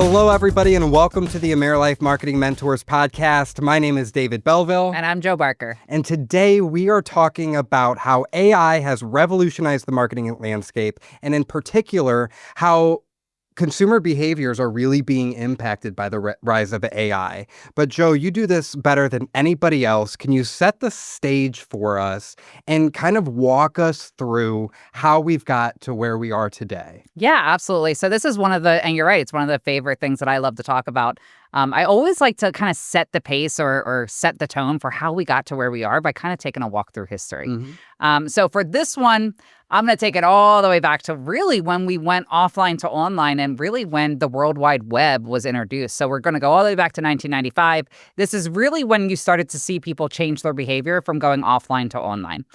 Hello, everybody, and welcome to the AmeriLife Marketing Mentors Podcast. My name is David Belleville. And I'm Joe Barker. And today we are talking about how AI has revolutionized the marketing landscape, and in particular, how consumer behaviors are really being impacted by the rise of AI. But Joe, you do this better than anybody else. Can you set the stage for us and kind of walk us through how we've got to where we are today? Yeah, absolutely. So this is and you're right, it's one of the favorite things that I love to talk about. I always like to kind of set the pace or set the tone for how we got to where we are by kind of taking a walk through history. So for this one, I'm going to take it all the way back to really when we went offline to online and really when the World Wide Web was introduced. So we're going to go all the way back to 1995. This is really when you started to see people change their behavior from going offline to online.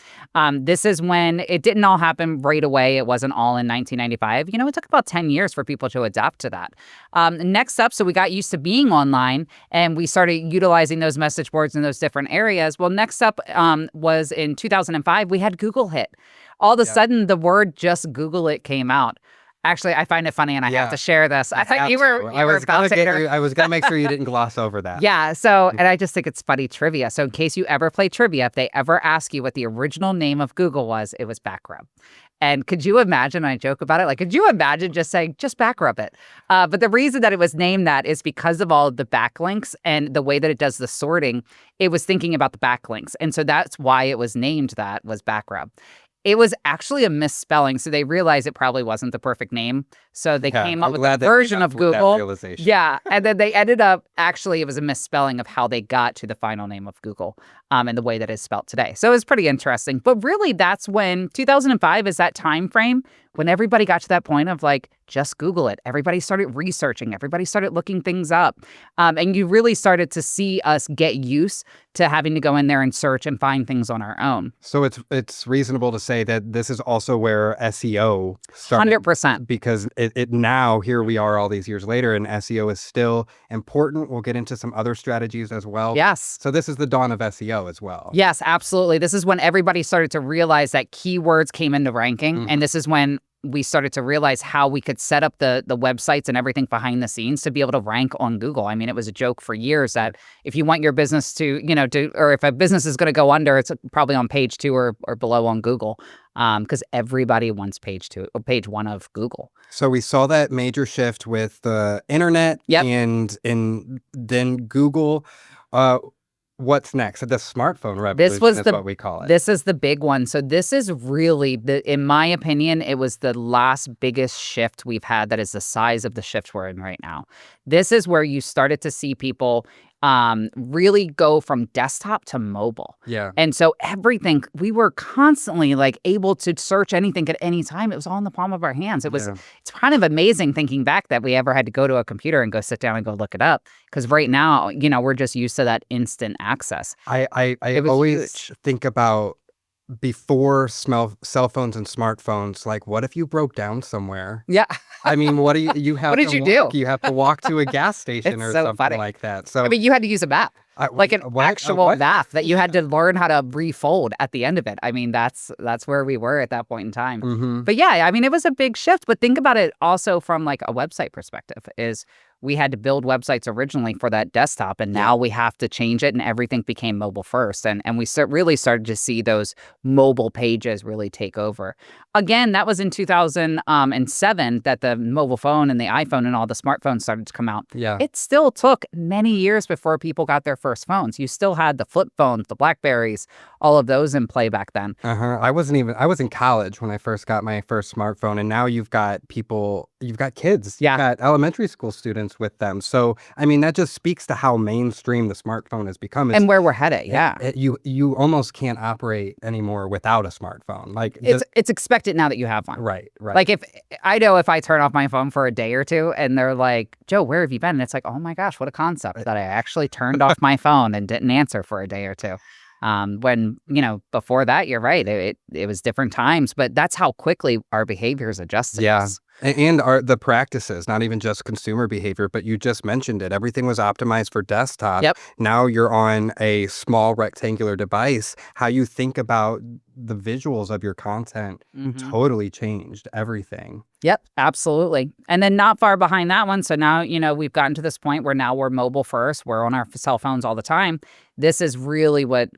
This is when it didn't all happen right away. It wasn't all in 1995. You know, it took about 10 years for people to adapt to that. Next up, so we got used to being online and we started utilizing those message boards in those different areas. Well, next up was in 2005, we had Google hit. All of a sudden, the word "just Google it" came out. Actually, I find it funny, and I have to share this. I thought you were about to. I was going to make sure you didn't gloss over that. Yeah. So, and I just think it's funny trivia. So, in case you ever play trivia, if they ever ask you what the original name of Google was, it was Backrub. And could you imagine, I joke about it, like, could you imagine just saying, just backrub it? But the reason that it was named that is because of all of the backlinks and the way that it does the sorting, it was thinking about the backlinks. And so that's why it was named that, was backrub. It was actually a misspelling, so they realized it probably wasn't the perfect name. So they came up with a version of Google. Yeah, and then they ended up, actually, it was a misspelling of how they got to the final name of Google and the way that it's spelled today. So it was pretty interesting. But really, that's when 2005 is that time frame when everybody got to that point of like, just Google it. Everybody started researching. Everybody started looking things up. And you really started to see us get used to having to go in there and search and find things on our own. So it's reasonable to say that this is also where SEO started. 100%. Because it now, here we are all these years later, and SEO is still important. We'll get into some other strategies as well. Yes. So this is the dawn of SEO as well. Yes, absolutely. This is when everybody started to realize that keywords came into ranking. And this is when we started to realize how we could set up the websites and everything behind the scenes to be able to rank on Google. I mean, it was a joke for years that if you want your business to, or if a business is going to go under, it's probably on page 2 or below on Google, because everybody wants page 1 of Google. So we saw that major shift with the internet and then Google. What's next? The smartphone revolution is what we call it. This is the big one. So this is really, in my opinion, it was the last biggest shift we've had that is the size of the shift we're in right now. This is where you started to see people really go from desktop to mobile. Yeah. And so everything, we were constantly like able to search anything at any time. It was all in the palm of our hands. It's kind of amazing thinking back that we ever had to go to a computer and go sit down and go look it up. Because right now, we're just used to that instant access. I always think about before cell phones and smartphones, like, what if you broke down somewhere? Yeah. I mean, what do you have? What did you do? You have to walk to a gas station or so something funny. Like that. So I mean, you had to use a map, like an actual map that you had to learn how to refold at the end of it. I mean, that's where we were at that point in time. But yeah, I mean, it was a big shift. But think about it also from like a website perspective is we had to build websites originally for that desktop, and now we have to change it, and everything became mobile first. And we really started to see those mobile pages really take over. Again, that was in 2007 that the mobile phone and the iPhone and all the smartphones started to come out. Yeah. It still took many years before people got their first phones. You still had the flip phones, the BlackBerries, all of those in play back then. I was in college when I first got my first smartphone, and now you've got kids. Yeah. You've got elementary school students with them. So, I mean, that just speaks to how mainstream the smartphone has become. And where we're headed, You almost can't operate anymore without a smartphone. Like it's expected now that you have one. Right. Like if I turn off my phone for a day or two and they're like, Joe, where have you been? And it's like, oh my gosh, what a concept that I actually turned off my phone and didn't answer for a day or two. When, before that, you're right. It was different times, but that's how quickly our behaviors adjusted. Yeah. And the practices, not even just consumer behavior, but you just mentioned it. Everything was optimized for desktop. Yep. Now you're on a small rectangular device. How you think about the visuals of your content totally changed everything. Yep, absolutely. And then not far behind that one. So now, we've gotten to this point where now we're mobile first. We're on our cell phones all the time. This is really what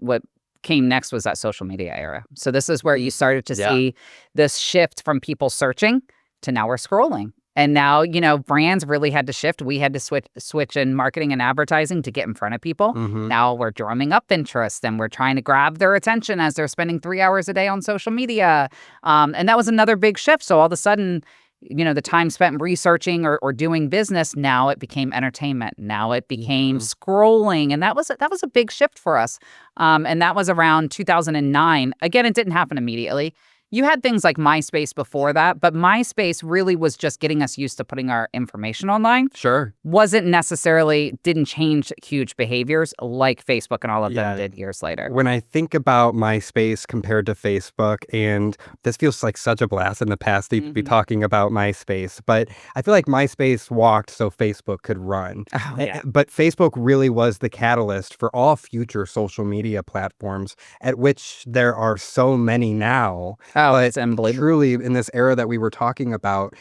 came next was that social media era. So this is where you started to see this shift from people searching to now we're scrolling. And now, brands really had to shift. We had to switch in marketing and advertising to get in front of people. Now we're drumming up interest and we're trying to grab their attention as they're spending 3 hours a day on social media. And that was another big shift. So all of a sudden, the time spent researching or doing business, now it became entertainment. Now it became scrolling. And that was a big shift for us. And that was around 2009. Again, it didn't happen immediately. You had things like MySpace before that, but MySpace really was just getting us used to putting our information online. Sure. Didn't change huge behaviors like Facebook and all of them did years later. When I think about MySpace compared to Facebook, and this feels like such a blast in the past to be talking about MySpace, but I feel like MySpace walked so Facebook could run. Oh, yeah. But Facebook really was the catalyst for all future social media platforms, at which there are so many now. Oh, but it's unbelievable. Truly, in this era that we were talking about,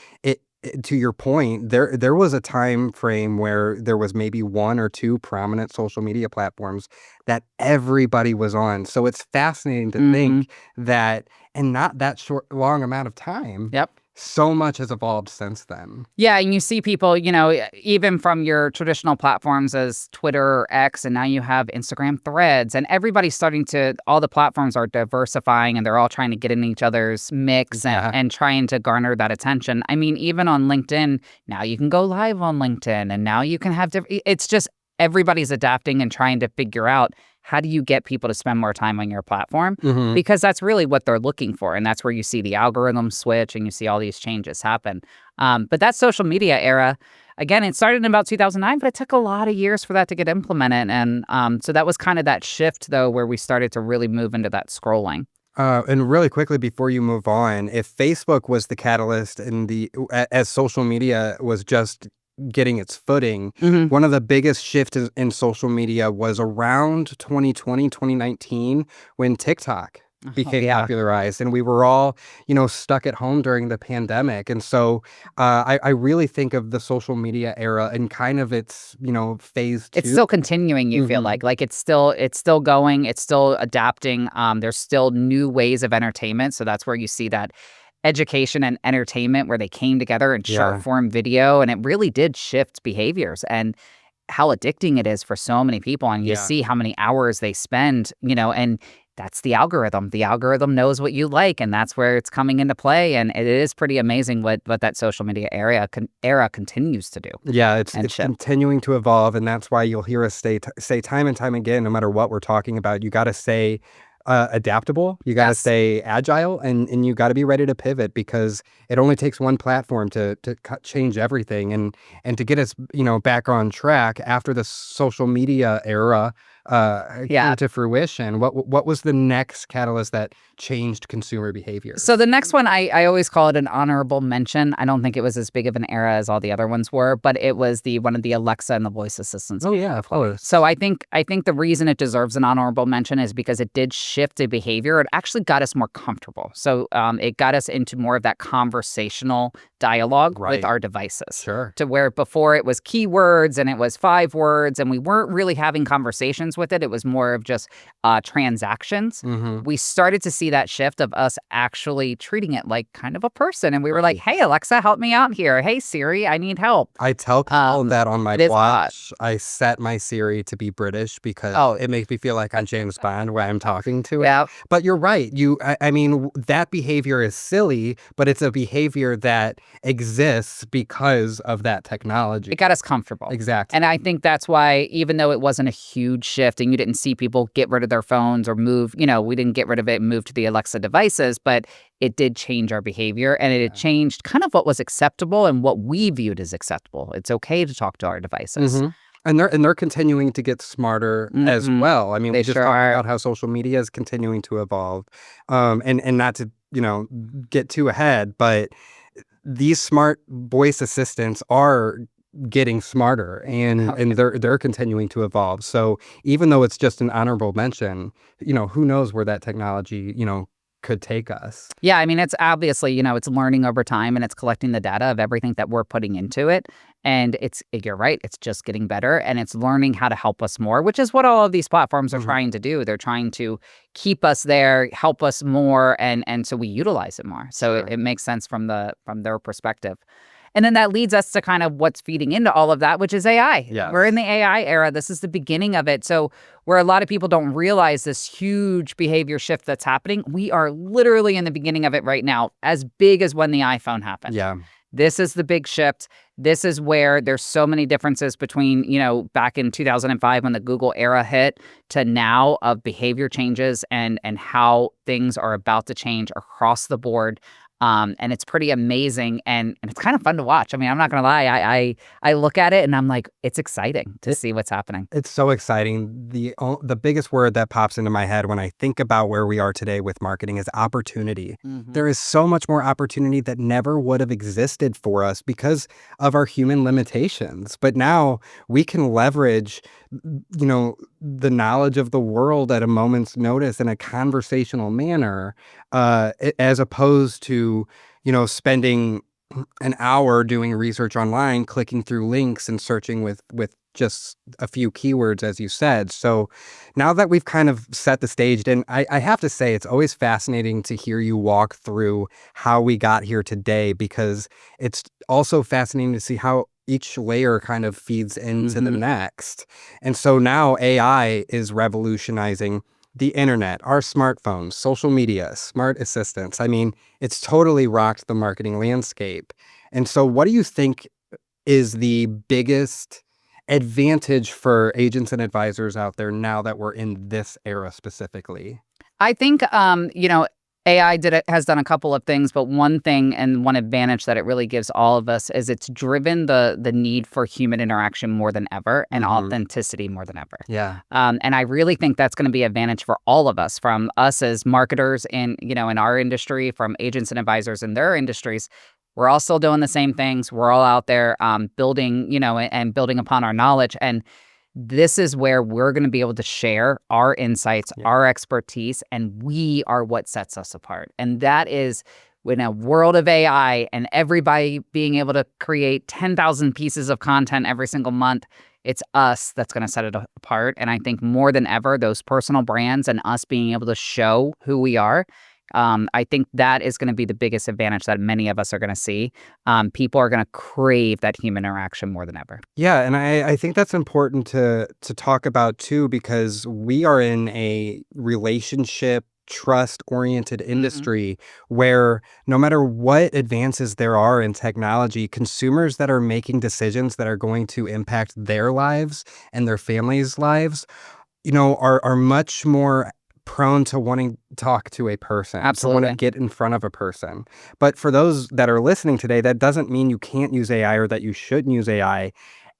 to your point, there was a time frame where there was maybe one or two prominent social media platforms that everybody was on. So it's fascinating to think that in not that long amount of time, so much has evolved since then. Yeah, and you see people, even from your traditional platforms as Twitter or X, and now you have Instagram Threads, and everybody's all the platforms are diversifying, and they're all trying to get in each other's mix and trying to garner that attention. I mean, even on LinkedIn, now you can go live on LinkedIn, and now you can have it's just everybody's adapting and trying to figure out how do you get people to spend more time on your platform? Because that's really what they're looking for. And that's where you see the algorithm switch and you see all these changes happen. But that social media era, again, it started in about 2009, but it took a lot of years for that to get implemented. And so that was kind of that shift, though, where we started to really move into that scrolling. And really quickly before you move on, if Facebook was the catalyst as social media was just getting its footing, one of the biggest shifts in social media was around 2020, 2019, when TikTok became popularized and we were all, stuck at home during the pandemic. And so I really think of the social media era and kind of its, phase 2. It's still continuing, you feel like it's still going, it's still adapting. There's still new ways of entertainment. So that's where you see that education and entertainment where they came together in short form video, and it really did shift behaviors and how addicting it is for so many people. And you see how many hours they spend, and that's the algorithm. The algorithm knows what you like, and that's where it's coming into play. And it is pretty amazing what that social media era continues to do. Yeah, it's continuing to evolve, and that's why you'll hear us say time and time again, no matter what we're talking about, you got to say adaptable, you got to stay agile, and you got to be ready to pivot, because it only takes one platform to change everything and to get us back on track after the social media era came to fruition. What was the next catalyst that changed consumer behavior? So the next one, I always call it an honorable mention. I don't think it was as big of an era as all the other ones were, but it was one of the Alexa and the voice assistants. Oh yeah, of course. So I think the reason it deserves an honorable mention is because it did shift a behavior. It actually got us more comfortable. So it got us into more of that conversational dialogue with our devices. Sure. To where before it was keywords and it was 5 words and we weren't really having conversations with it. It was more of just transactions. We started to see that shift of us actually treating it like kind of a person. And we were like, hey, Alexa, help me out here. Hey, Siri, I need help. I tell people that on my watch. I set my Siri to be British because it makes me feel like I'm James Bond when I'm talking to it. Yeah. But you're right. I mean, that behavior is silly, but it's a behavior that exists because of that technology. It got us comfortable. Exactly. And I think that's why, even though it wasn't a huge shift and you didn't see people get rid of their phones or move, we didn't get rid of it and move to the Alexa devices, but it did change our behavior, and it had changed kind of what was acceptable and what we viewed as acceptable. It's okay to talk to our devices. And they're continuing to get smarter as well. I mean, They we just sure talked are. about how social media is continuing to evolve, and not to get too ahead, but these smart voice assistants are getting smarter, and they're continuing to evolve. So even though it's just an honorable mention, who knows where that technology, could take us. Yeah, I mean, it's obviously, it's learning over time and it's collecting the data of everything that we're putting into it. And you're right, it's just getting better and it's learning how to help us more, which is what all of these platforms are trying to do. They're trying to keep us there, help us more, and so we utilize it more. So Sure. it makes sense from their perspective. And then that leads us to kind of what's feeding into all of that, which is AI. Yes. We're in the AI era. This is the beginning of it. So where a lot of people don't realize this huge behavior shift that's happening, we are literally in the beginning of it right now, as big as when the iPhone happened. Yeah. This is the big shift. This is where there's so many differences between, back in 2005 when the Google era hit to now of behavior changes and how things are about to change across the board. And it's pretty amazing and it's kind of fun to watch. I mean, I'm not going to lie. I look at it and I'm like, it's exciting to see what's happening. It's so exciting. The biggest word that pops into my head when I think about where we are today with marketing is opportunity. There is so much more opportunity that never would have existed for us because of our human limitations. But now we can leverage, the knowledge of the world at a moment's notice in a conversational manner, as opposed to, spending an hour doing research online, clicking through links and searching with just a few keywords, as you said. So now that we've kind of set the stage, and I have to say, it's always fascinating to hear you walk through how we got here today, because it's also fascinating to see how each layer kind of feeds into the next. And so now AI is revolutionizing the internet, our smartphones, social media, smart assistants. I mean, it's totally rocked the marketing landscape. And so what do you think is the biggest advantage for agents and advisors out there now that we're in this era specifically? I think, AI has done a couple of things, but one thing and one advantage that it really gives all of us is it's driven the need for human interaction more than ever and authenticity more than ever. Yeah. And I really think that's going to be an advantage for all of us, from us as marketers in our industry, from agents and advisors in their industries. We're all still doing the same things. We're all out there building, and building upon our knowledge. And this is where we're going to be able to share our insights, our expertise, and we are what sets us apart. And that is, in a world of AI and everybody being able to create 10,000 pieces of content every single month, it's us that's going to set it apart. And I think more than ever, those personal brands and us being able to show who we are, I think that is going to be the biggest advantage that many of us are going to see. People are going to crave that human interaction more than ever. Yeah, and I think that's important to talk about too, because we are in a relationship trust-oriented industry where no matter what advances there are in technology, consumers that are making decisions that are going to impact their lives and their families' lives, are much more prone to wanting to talk to a person, Absolutely. to want to get in front of a person. But for those that are listening today, that doesn't mean you can't use AI or that you shouldn't use AI.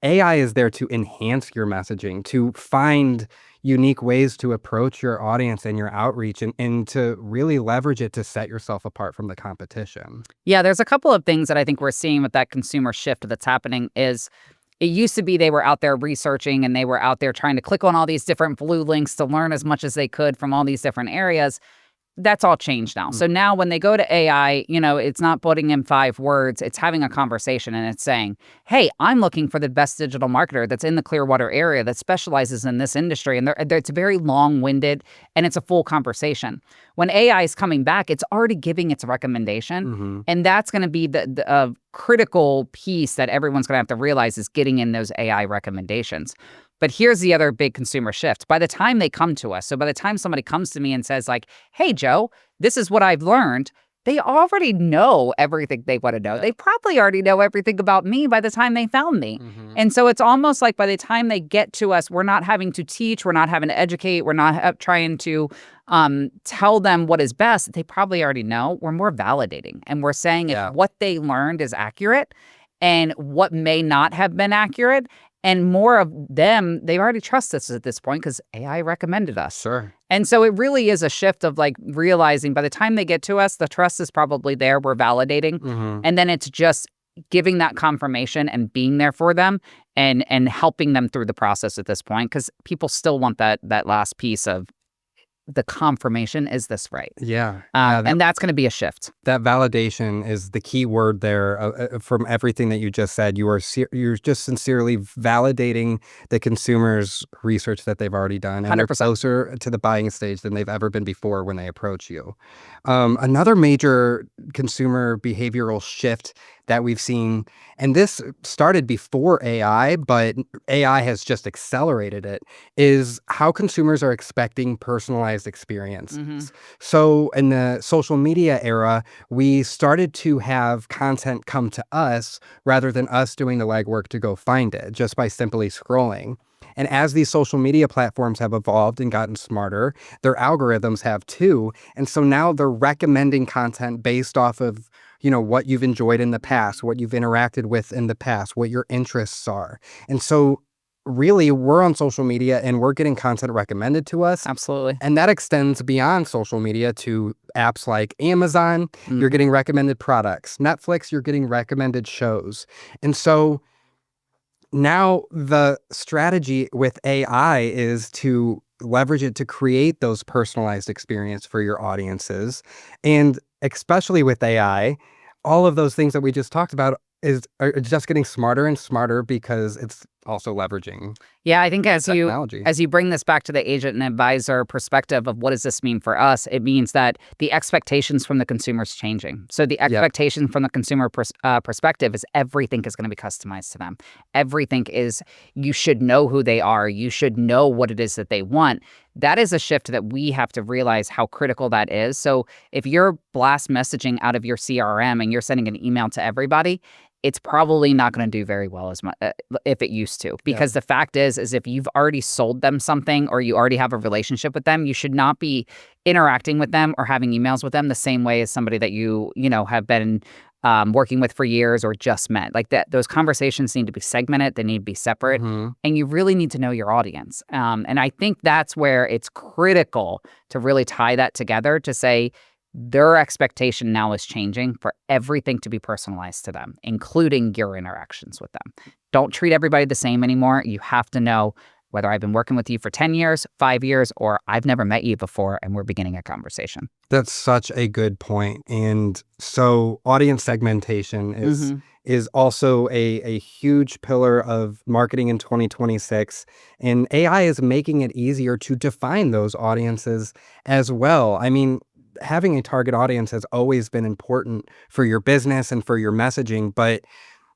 AI is there to enhance your messaging, to find unique ways to approach your audience and your outreach, and to really leverage it to set yourself apart from the competition. Yeah, there's a couple of things that I think we're seeing with that consumer shift that's happening is, it used to be they were out there researching and they were out there trying to click on all these different blue links to learn as much as they could from all these different areas. That's all changed now. So now when they go to AI, it's not putting in 5 words, it's having a conversation and it's saying, hey, I'm looking for the best digital marketer that's in the Clearwater area that specializes in this industry. And it's very long-winded and it's a full conversation. When AI is coming back, it's already giving its recommendation. And that's going to be the critical piece that everyone's going to have to realize is getting in those AI recommendations. But here's the other big consumer shift. By the time they come to us, so by the time somebody comes to me and says like, hey, Joe, this is what I've learned, they already know everything they want to know. They probably already know everything about me by the time they found me. And so it's almost like by the time they get to us, we're not having to teach, we're not having to educate, we're not trying to tell them what is best. They probably already know. We're more validating. And we're saying if what they learned is accurate and what may not have been accurate. And more of them, they already trust us at this point because AI recommended us. Sure. And so it really is a shift of like realizing by the time they get to us, the trust is probably there. We're validating. And then it's just giving that confirmation and being there for them and helping them through the process at this point, because people still want that last piece of the confirmation. Is this right? Yeah. And that's going to be a shift. That validation is the key word there. From everything that you just said, you're just sincerely validating the consumer's research that they've already done, and 100%. they're closer to the buying stage than they've ever been before when they approach you. Another major consumer behavioral shift that we've seen, and this started before AI, but AI has just accelerated it, is how consumers are expecting personalized experiences. So in the social media era, we started to have content come to us rather than us doing the legwork to go find it just by simply scrolling. And as these social media platforms have evolved and gotten smarter, their algorithms have too. And so now they're recommending content based off of, what you've enjoyed in the past, what you've interacted with in the past, what your interests are. And so really, we're on social media and we're getting content recommended to us. Absolutely. And that extends beyond social media to apps like Amazon. You're getting recommended products. Netflix, you're getting recommended shows. And so now the strategy with AI is to leverage it to create those personalized experiences for your audiences. And especially with AI, all of those things that we just talked about are just getting smarter and smarter because it's also leveraging Yeah, I think technology. as you bring this back to the agent and advisor perspective of what does this mean for us, it means that the expectations from the consumer is changing. So the expectation from the consumer perspective is everything is going to be customized to them. Everything is, you should know who they are. You should know what it is that they want. That is a shift that we have to realize how critical that is. So if you're blast messaging out of your CRM and you're sending an email to everybody, it's probably not going to do very well as much if it used to, because the fact is if you've already sold them something or you already have a relationship with them, you should not be interacting with them or having emails with them the same way as somebody that you have been working with for years or just met. Like that, those conversations need to be segmented. They need to be separate, and you really need to know your audience. And I think that's where it's critical to really tie that together to say, their expectation now is changing for everything to be personalized to them, including your interactions with them. Don't treat everybody the same anymore. You have to know whether I've been working with you for 10 years, 5 years, or I've never met you before and we're beginning a conversation. That's such a good point. And so audience segmentation is also a huge pillar of marketing in 2026. And AI is making it easier to define those audiences as well. I mean, having a target audience has always been important for your business and for your messaging, but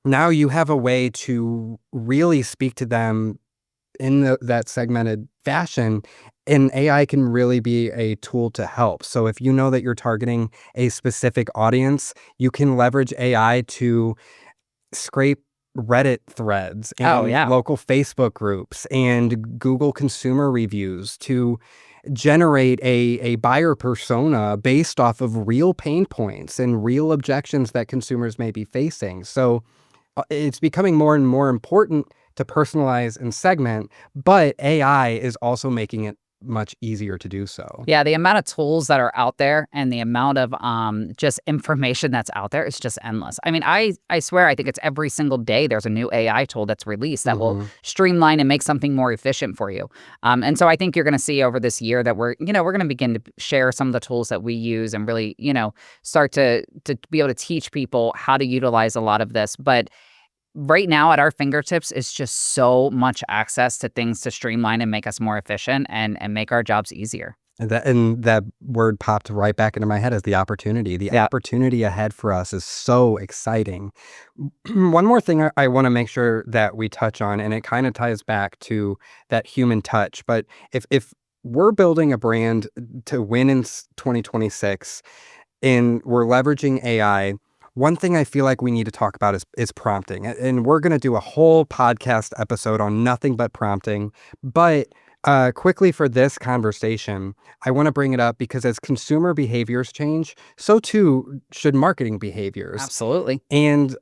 now you have a way to really speak to them in that segmented fashion, and AI can really be a tool to help. So if you know that you're targeting a specific audience, you can leverage AI to scrape Reddit threads and local Facebook groups and Google consumer reviews to generate a buyer persona based off of real pain points and real objections that consumers may be facing. So it's becoming more and more important to personalize and segment, but AI is also making it much easier to do so. Yeah, the amount of tools that are out there and the amount of just information that's out there is just endless. I mean, I swear, I think it's every single day there's a new AI tool that's released that will streamline and make something more efficient for you. And so I think you're going to see over this year that we're going to begin to share some of the tools that we use and really, start to be able to teach people how to utilize a lot of this. But right now at our fingertips is just so much access to things to streamline and make us more efficient and make our jobs easier. And that word popped right back into my head as the opportunity. The opportunity ahead for us is so exciting. One more thing I want to make sure that we touch on, and it kind of ties back to that human touch. But if we're building a brand to win in 2026 and we're leveraging AI, one thing I feel like we need to talk about is prompting. And we're going to do a whole podcast episode on nothing but prompting. But quickly for this conversation, I want to bring it up because as consumer behaviors change, so too should marketing behaviors. Absolutely. And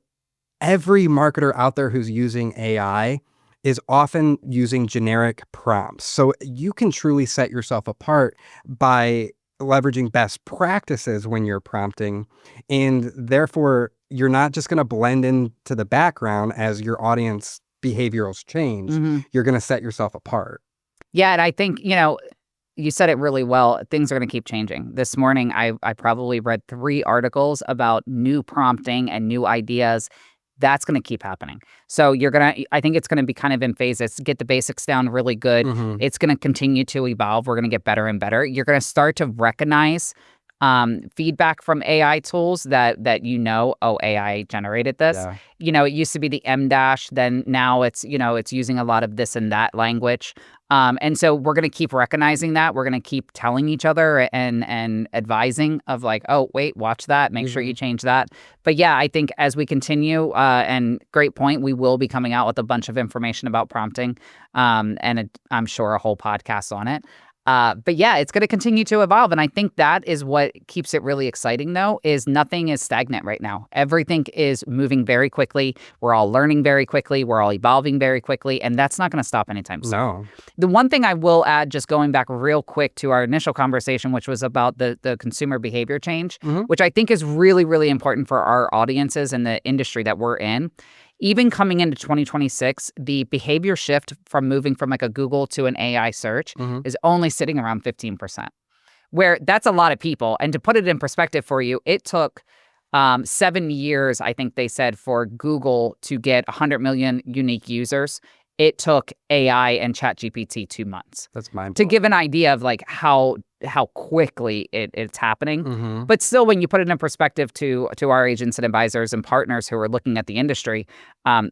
every marketer out there who's using AI is often using generic prompts. So you can truly set yourself apart by leveraging best practices when you're prompting. And therefore, you're not just going to blend into the background as your audience behaviorals change. Mm-hmm. You're going to set yourself apart. Yeah, and I think, you said it really well. Things are going to keep changing. This morning, I probably read 3 articles about new prompting and new ideas. That's going to keep happening. So I think it's going to be kind of in phases. Get the basics down really good. Mm-hmm. It's going to continue to evolve. We're going to get better and better. You're going to start to recognize feedback from AI tools that AI generated this. Yeah. It used to be the M dash, then now it's using a lot of this and that language. And so we're going to keep recognizing that. We're going to keep telling each other and advising of like, oh, wait, watch that. Make sure you change that. But yeah, I think as we continue, and great point, we will be coming out with a bunch of information about prompting, and I'm sure a whole podcast on it. But yeah, it's going to continue to evolve. And I think that is what keeps it really exciting, though, is nothing is stagnant right now. Everything is moving very quickly. We're all learning very quickly. We're all evolving very quickly. And that's not going to stop anytime soon. No. The one thing I will add, just going back real quick to our initial conversation, which was about the consumer behavior change, which I think is really, really important for our audiences and the industry that we're in. Even coming into 2026, the behavior shift from moving from like a Google to an AI search is only sitting around 15%, where that's a lot of people. And to put it in perspective for you, it took 7 years, I think they said, for Google to get 100 million unique users. It took AI and ChatGPT 2 months. That's mind-blowing. To give an idea of like how quickly it's happening. But still, when you put it in perspective to our agents and advisors and partners who are looking at the industry,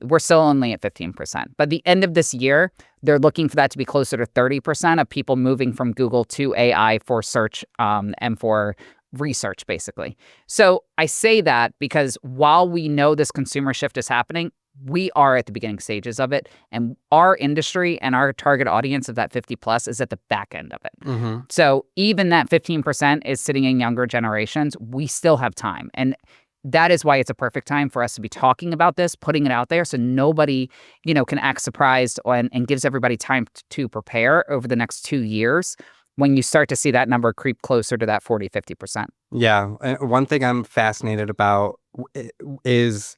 we're still only at 15%. By the end of this year, they're looking for that to be closer to 30% of people moving from Google to AI for search and for research, basically. So I say that because while we know this consumer shift is happening, we are at the beginning stages of it, and our industry and our target audience of that 50 plus is at the back end of it. So even that 15% is sitting in younger generations, we still have time. And that is why it's a perfect time for us to be talking about this, putting it out there so nobody, can act surprised and gives everybody time to prepare over the next 2 years when you start to see that number creep closer to that 40-50%. Yeah. One thing I'm fascinated about is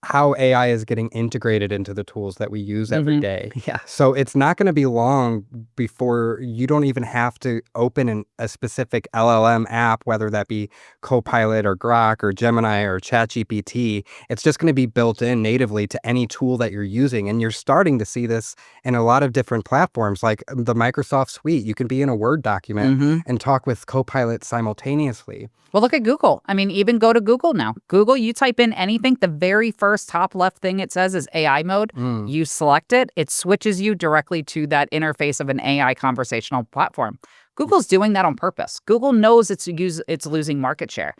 how AI is getting integrated into the tools that we use every day. Yeah. So it's not going to be long before you don't even have to open a specific LLM app, whether that be Copilot or Grok or Gemini or ChatGPT. It's just going to be built in natively to any tool that you're using. And you're starting to see this in a lot of different platforms, like the Microsoft Suite. You can be in a Word document and talk with Copilot simultaneously. Well, look at Google. I mean, even go to Google now. Google, you type in anything, the very first top left thing it says is AI mode. You select it, it switches you directly to that interface of an AI conversational platform. Google's doing that on purpose. Google knows it's losing market share,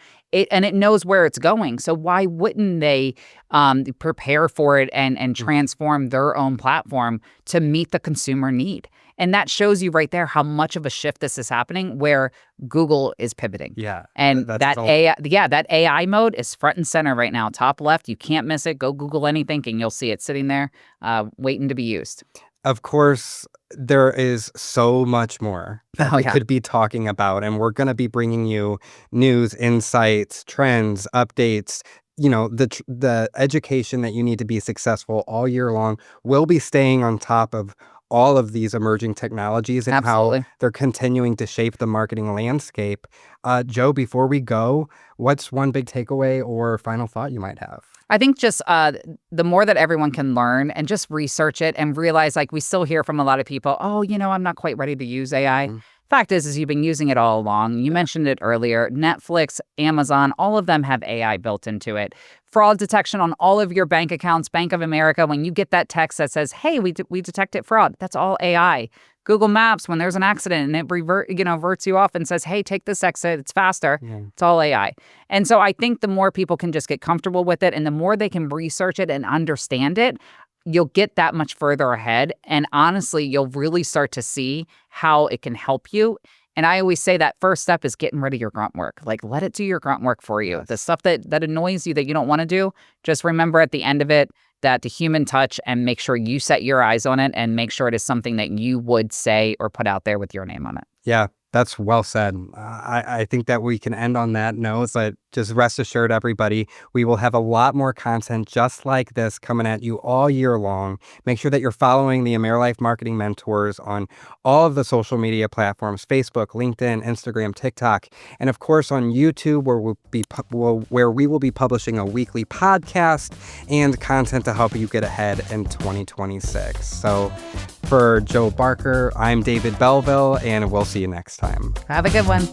and it knows where it's going. So why wouldn't they prepare for it and transform their own platform to meet the consumer need? And that shows you right there how much of a shift this is happening, where Google is pivoting. Yeah. And that AI mode is front and center right now. Top left, you can't miss it. Go Google anything and you'll see it sitting there waiting to be used. Of course, there is so much more that we could be talking about, and we're going to be bringing you news, insights, trends, updates, the education that you need to be successful all year long. We'll be staying on top of all of these emerging technologies and how they're continuing to shape the marketing landscape. Joe, before we go, what's one big takeaway or final thought you might have? I think just the more that everyone can learn and just research it and realize, like, we still hear from a lot of people, oh, I'm not quite ready to use AI. Fact is you've been using it all along. You mentioned it earlier. Netflix, Amazon, all of them have AI built into it. Fraud detection on all of your bank accounts. Bank of America, when you get that text that says, hey, we detected fraud, that's all AI. Google Maps, when there's an accident and it reverts you off and says, hey, take this exit, it's faster. It's all AI. And so I think the more people can just get comfortable with it and the more they can research it and understand it, you'll get that much further ahead. And honestly, you'll really start to see how it can help you. And I always say that first step is getting rid of your grunt work. Like, let it do your grunt work for you. The stuff that annoys you that you don't want to do, just remember at the end of it, that human touch and make sure you set your eyes on it and make sure it is something that you would say or put out there with your name on it. Yeah, that's well said. I think that we can end on that note. But just rest assured, everybody, we will have a lot more content just like this coming at you all year long. Make sure that you're following the AmeriLife Marketing Mentors on all of the social media platforms: Facebook, LinkedIn, Instagram, TikTok, and of course on YouTube, where we will be publishing a weekly podcast and content to help you get ahead in 2026. So for Joe Barker, I'm David Belleville, and we'll see you next time. Have a good one.